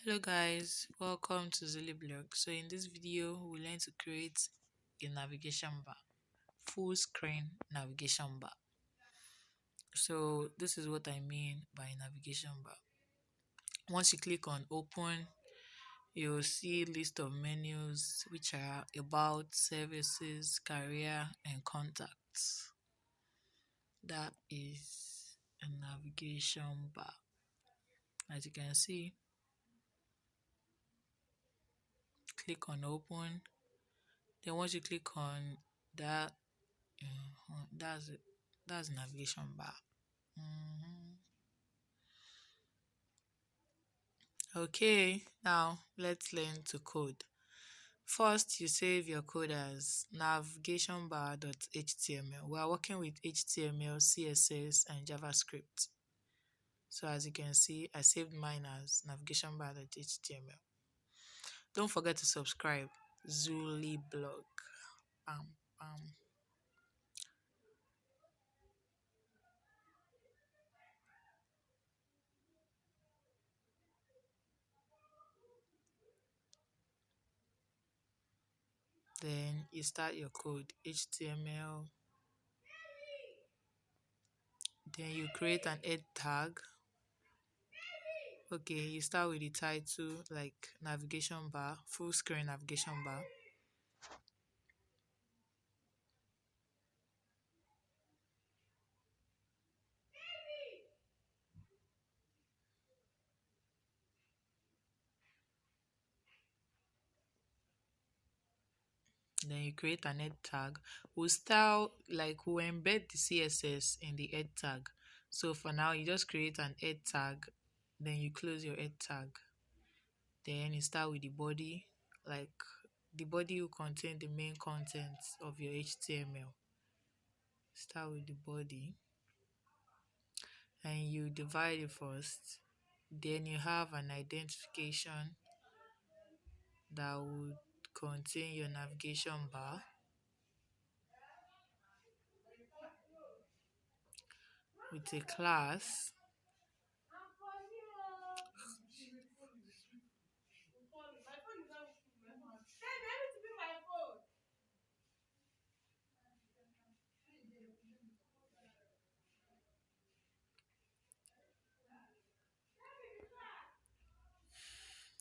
Hello guys, welcome to Zilly Blog. So in this video, we learn to create a navigation bar, full screen navigation bar. So this is what I mean by navigation bar. Once you click on open, you'll see list of menus which are about, services, career, and contacts. That is a navigation bar. As you can see, click on open. Then once you click on that, that's it. That's navigation bar. Mhm. Okay, now let's learn to code. First, you save your code as navigationbar.html. We are working with HTML, CSS, and JavaScript. So as you can see, I saved mine as navigationbar.html. Don't forget to subscribe. Zuli blog. Bam, bam. Then you start your code HTML. Then you create an head tag. Okay, you start with the title like navigation bar, full screen navigation bar. Then you create an head tag. We'll embed the CSS in the head tag. So for now, you just create an head tag, then you close your head tag. Then you start with the body, like the body will contain the main contents of your HTML. Start with the body and you divide it first. Then you have an identification that would contain your navigation bar with a class.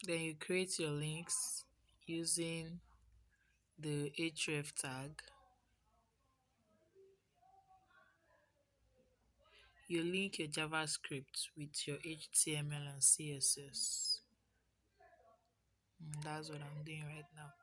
Then you create your links using the href tag. You link your JavaScript with your HTML and CSS. That's what I'm doing right now.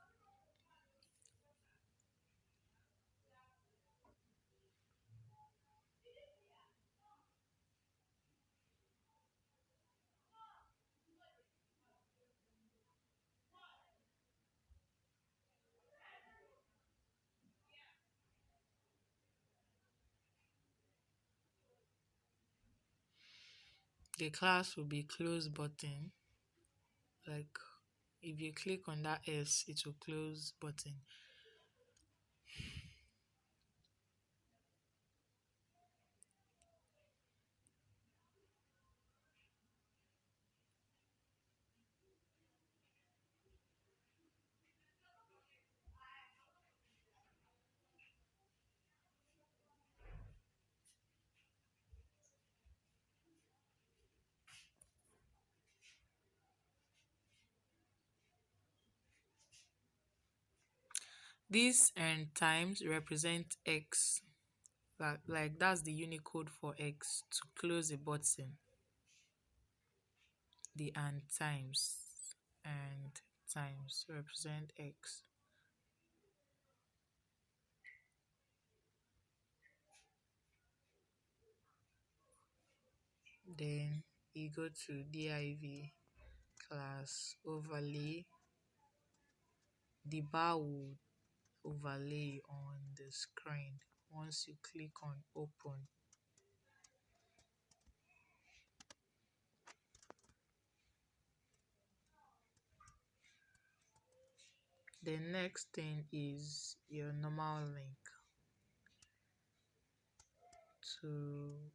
The class will be close button. Like if you click on that S, it will close button. This and times represent X. Like that's the Unicode for X to close a button. The and times represent X. Then you go to div class overlay. The bar will overlay on the screen once you click on open. The next thing is your normal link to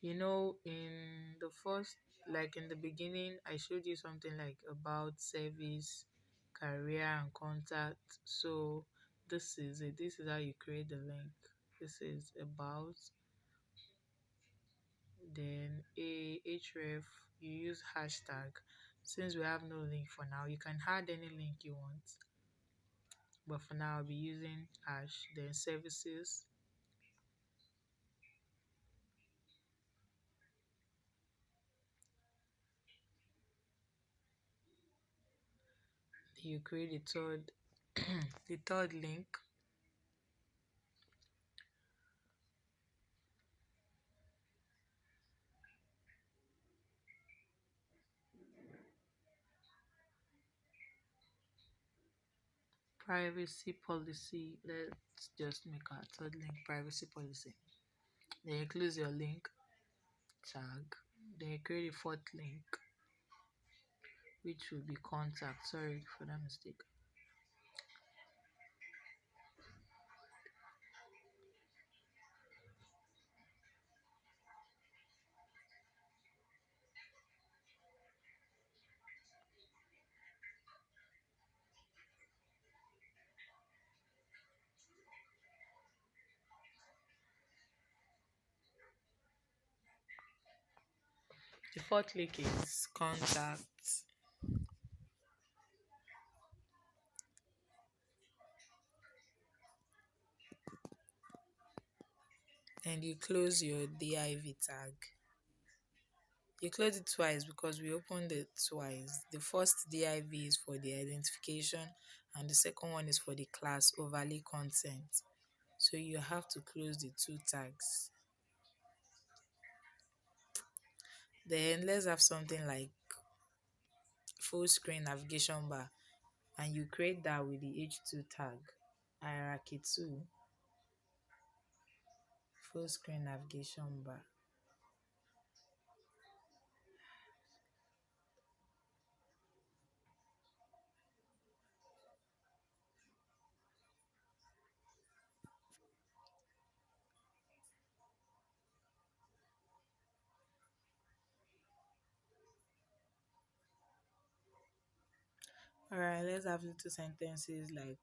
In the first, like in the beginning, I showed you something like about service, career, and contact. So this is it. This is how you create the link. This is about, then a href. You use hashtag. Since we have no link for now, you can add any link you want. But for now, I'll be using hash. Then services. You create the third, the third link. Privacy policy. Let's just make our third link privacy policy. Then you close your link tag. Then you create a fourth link, which will be contact. Sorry for that mistake. The fourth link is contact. And you close your div tag. You close it twice because we opened it twice. The first div is for the identification, and the second one is for the class overlay content. So you have to close the two tags. Then let's have something like full screen navigation bar, and you create that with the h2 tag, hierarchy 2, full screen navigation bar. Alright, let's have little sentences like,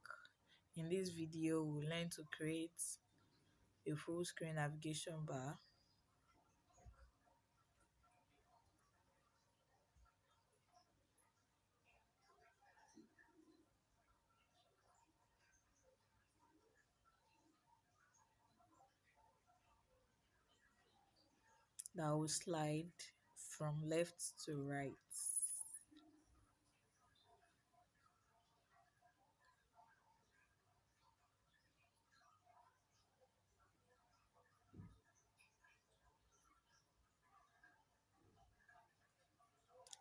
in this video we'll learn to create a full screen navigation bar that will slide from left to right.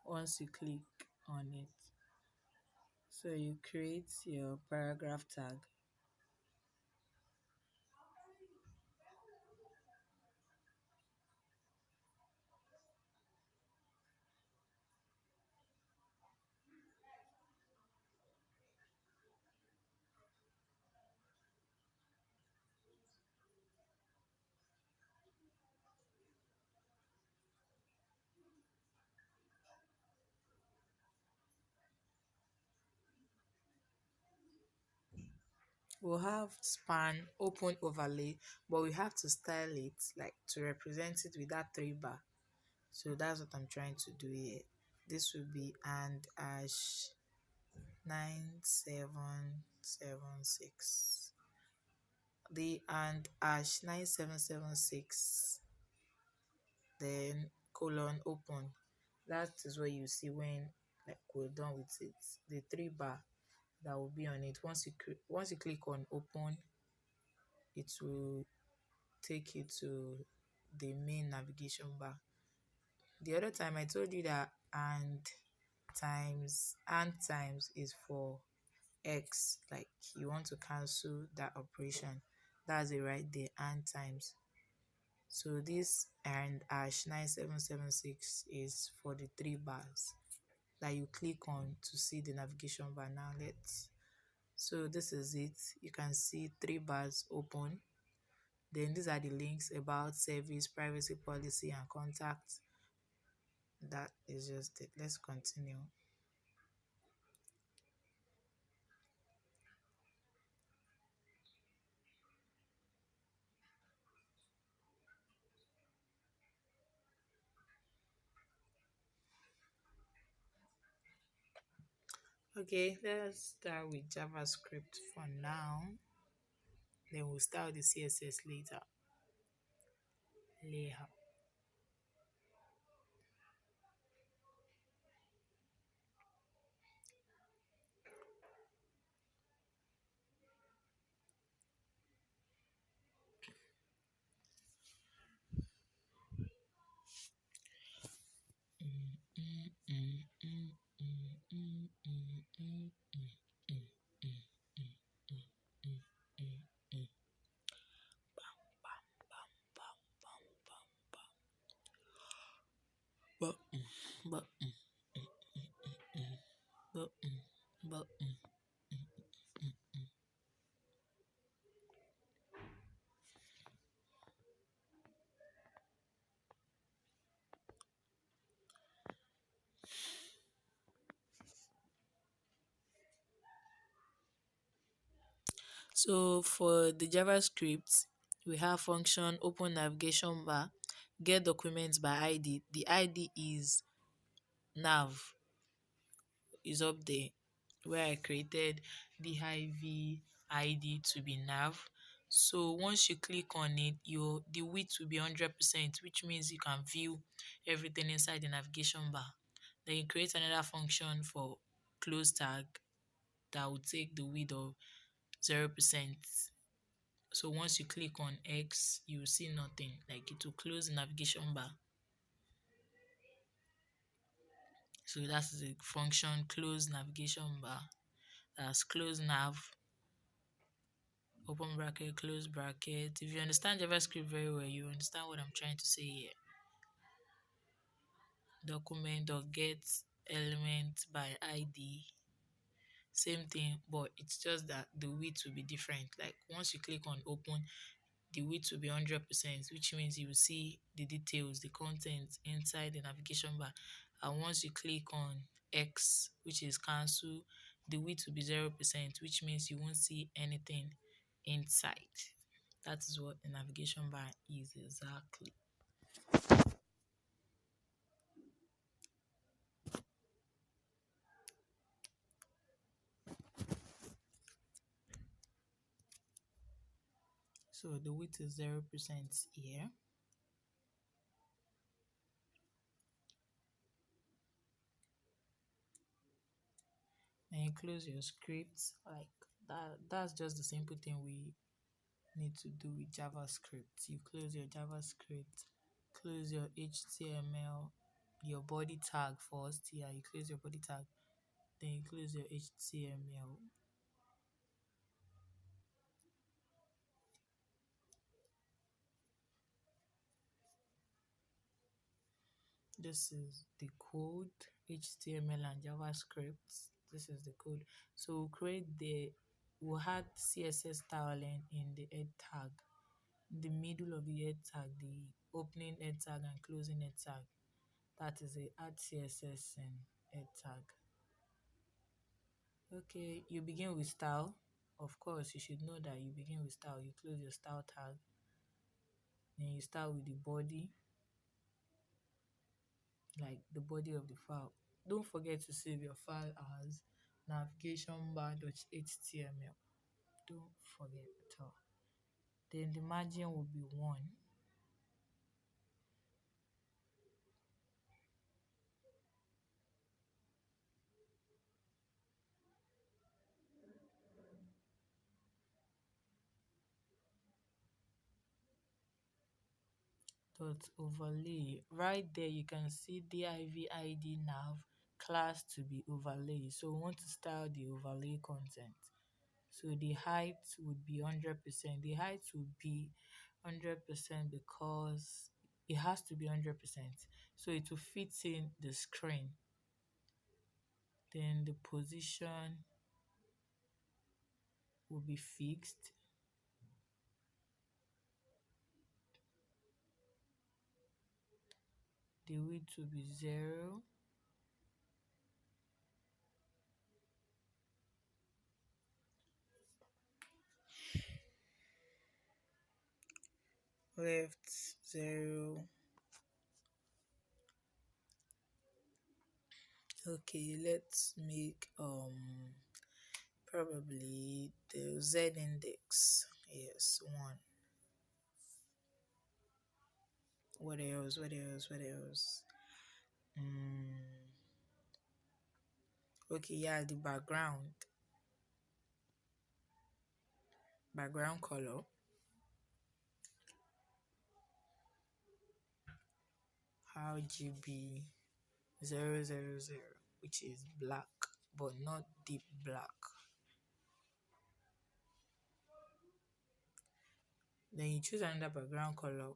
Once you click on it, so you create your paragraph tag. We'll have span open overlay, but we have to style it like to represent it with that 3 bar. So that's what I'm trying to do here. This will be and hash 9776. The and hash 9776, then colon open. That is what you see when like we're done with it. The 3 bar that will be on it. Once you click on open, it will take you to the main navigation bar. The other time I told you that and times is for x, like you want to cancel that operation. That's it right there, and times. So this and hash 9776 is for the 3 bars that you click on to see the navigation bar. Now let's, so this is it. You can see 3 bars open, Then these are the links about service, privacy policy, and contact. That is just it. Let's continue. Okay, let's start with JavaScript for now. Then we'll start with the CSS later. Later. But, but, but, but. So for the JavaScript, we have function open navigation bar, get documents by ID. The ID is nav, is up there where I created the IV ID to be nav. So once you click on it, the width will be 100%, which means you can view everything inside the navigation bar. Then you create another function for close tag that will take the width of 0%. So once you click on X, you will see nothing. Like it will close the navigation bar. So that's the function close navigation bar. That's close nav, open bracket, close bracket. If you understand JavaScript very well, you understand what I'm trying to say here. Document or get element by ID. Same thing, but it's just that the width will be different. Like once you click on open, the width will be 100%, which means you will see the details, the content inside the navigation bar. And once you click on X, which is cancel, the width will be 0%, which means you won't see anything inside. That is what the navigation bar is exactly. So the width is 0% here. And you close your script like that. That's just the simple thing we need to do with JavaScript. You close your JavaScript, close your HTML, your body tag first. Yeah, you close your body tag, then you close your HTML. This is the code, HTML and JavaScript. This is the code. So we'll add CSS styling in the head tag, the middle of the head tag, the opening head tag and closing head tag. That is a add CSS and head tag. Okay, you begin with style. Of course, you should know that you begin with style. You close your style tag. Then you start with the body, like the body of the file. Don't forget to save your file as navigationbar.html. Don't forget at all. Then the margin will be 1. Dot overlay. Right there, you can see div id nav class to be overlay. So we want to style the overlay content. So the height would be 100%. The height would be 100% because it has to be 100%. So it will fit in the screen. Then the position will be fixed. the width will be 0. Left 0. Okay, let's make probably the Z index. Yes, 1. What else? What else? What else? Okay, yeah, the background color, RGB 000, which is black but not deep black. Then you choose another background color.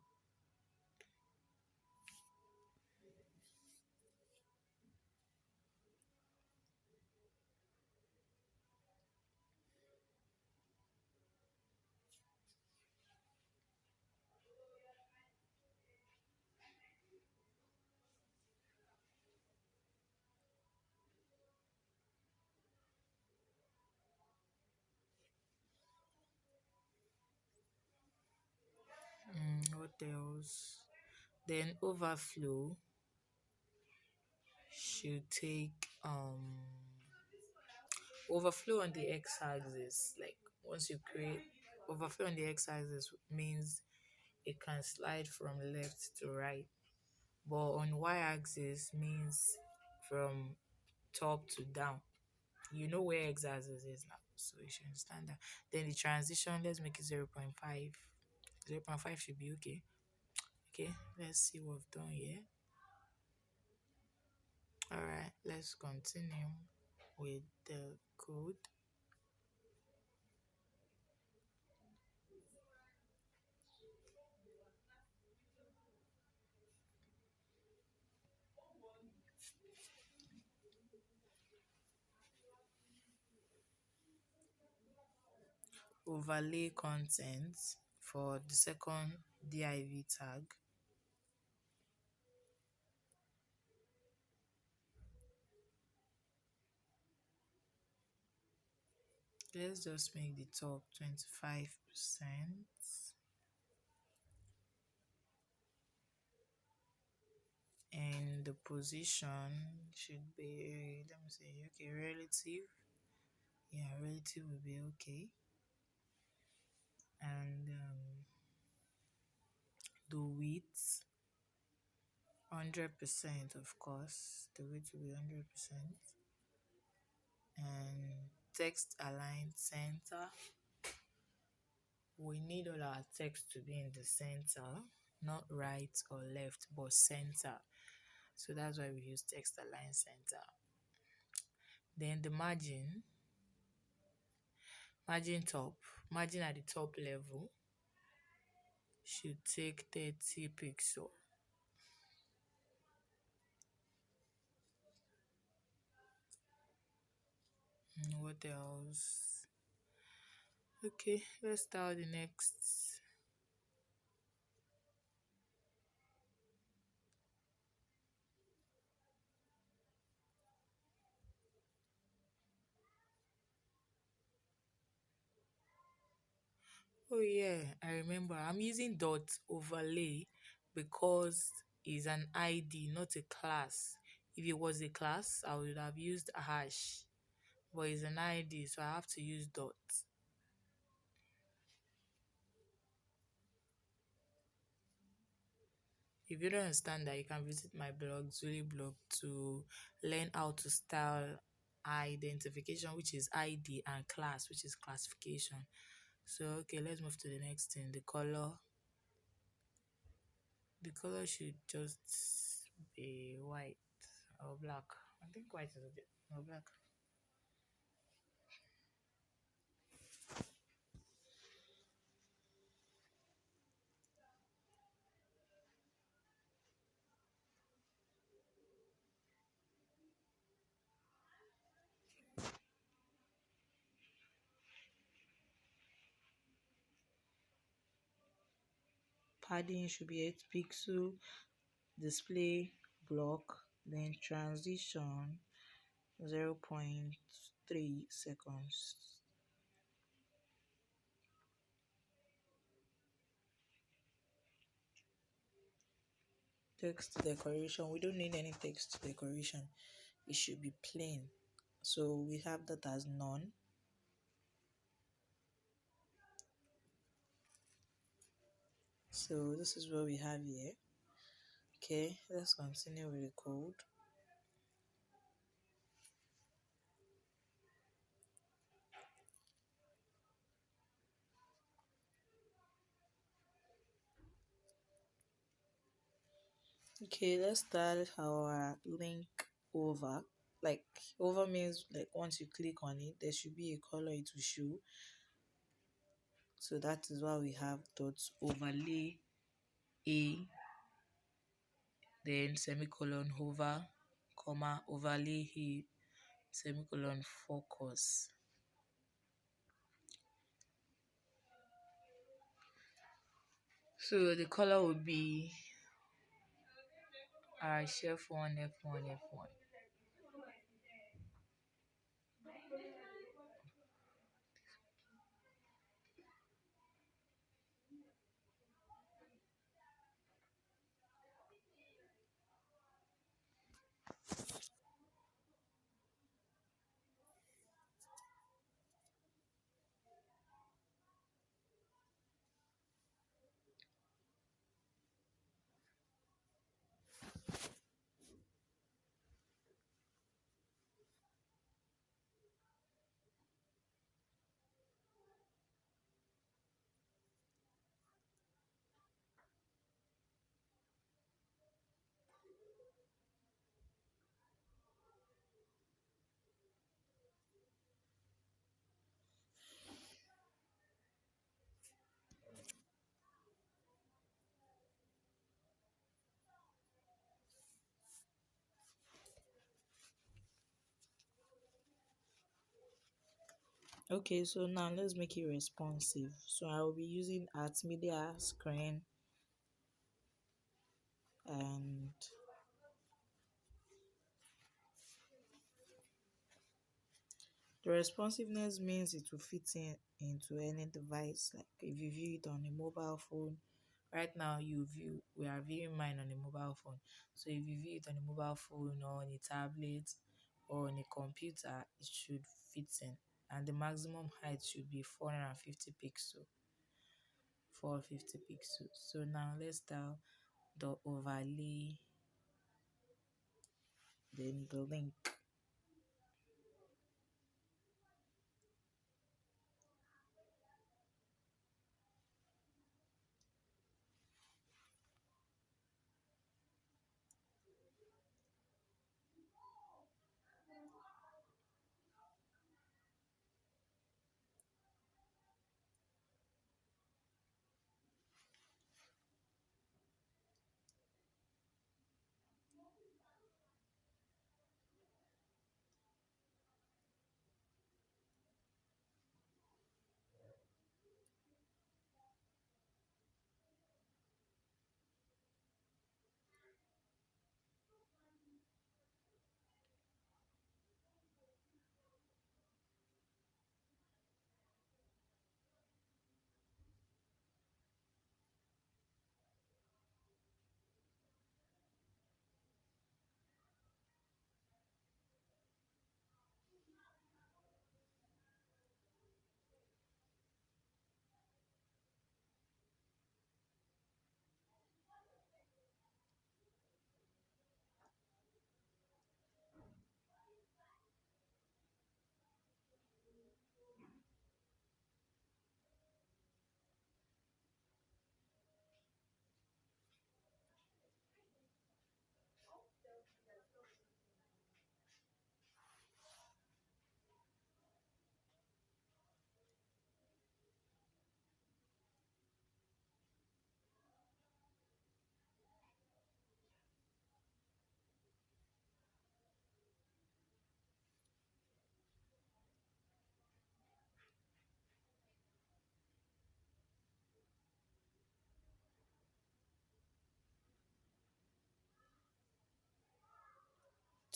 What else? Then overflow should take overflow on the x-axis. Like once you create overflow on the x-axis means it can slide from left to right, but on y-axis means from top to down. You know where x-axis is now, so you should understand that. Then the transition, let's make it 0.5. 0.5 should be okay. Okay, let's see what we've done here. All right, let's continue with the code. Overlay content for the second div tag. Let's just make the top 25%. And the position should be, let me see, okay, relative. Yeah, relative will be okay. And the width 100%, of course. The width will be 100%. And text align center. We need all our text to be in the center, not right or left, but center. So that's why we use text align center. Then the margin top, margin at the top level should take 30 pixels. What else? Okay, let's start the next. Oh yeah, I remember. I'm using dot overlay because it's an ID, not a class. If it was a class, I would have used a hash, but it's an ID, so I have to use dot. If you don't understand that, you can visit my blog, Zuli blog, to learn how to style identification, which is ID, and class, which is classification. So okay, let's move to the next thing. The color. The color should just be white or black. I think white is a bit or black. Padding should be 8 pixel. Display block, then transition 0.3 seconds. Text decoration, we don't need any text decoration, it should be plain, so we have that as none. So this is what we have here. Okay, let's continue with the code. Okay, let's start our link over. Like over means like once you click on it, there should be a color it will show. So that is why we have dot overlay a, then semicolon hover, comma overlay a, semicolon focus. So the color would be chef one F1 F1. Okay, so now let's make it responsive. So I will be using at media screen, and the responsiveness means it will fit in into any device. Like if you view it on a mobile phone, right now we are viewing mine on a mobile phone. So if you view it on a mobile phone or on a tablet or on a computer, it should fit in. And the maximum height should be 450 pixels. 450 pixels. So now let's start the overlay, then the link.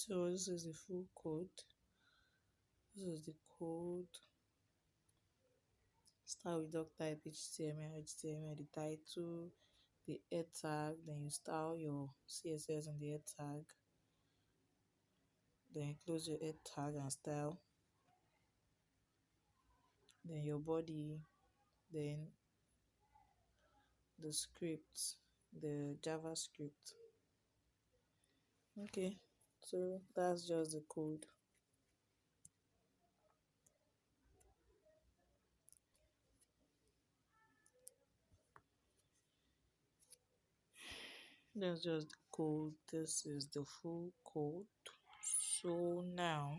So this is the full code. This is the code. Start with doc type HTML, the title, the head tag, then you style your CSS on the head tag, then you close your head tag and style, then your body, then the script, the JavaScript. Okay, so that's just the code. That's just the code. This is the full code. So now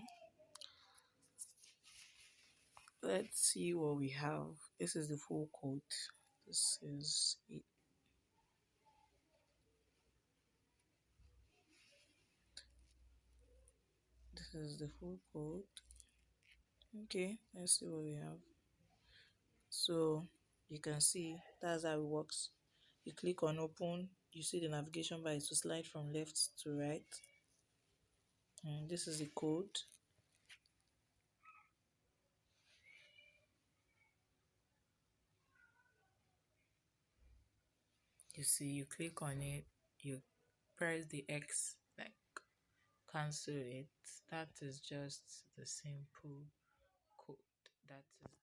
let's see what we have. This is the full code. This is it. This is the full code. Okay, let's see what we have. So you can see that's how it works. You click on open, you see the navigation bar is to slide from left to right. And this is the code. You see, you click on it, you press the X, like cancel it. That is just the simple code. That is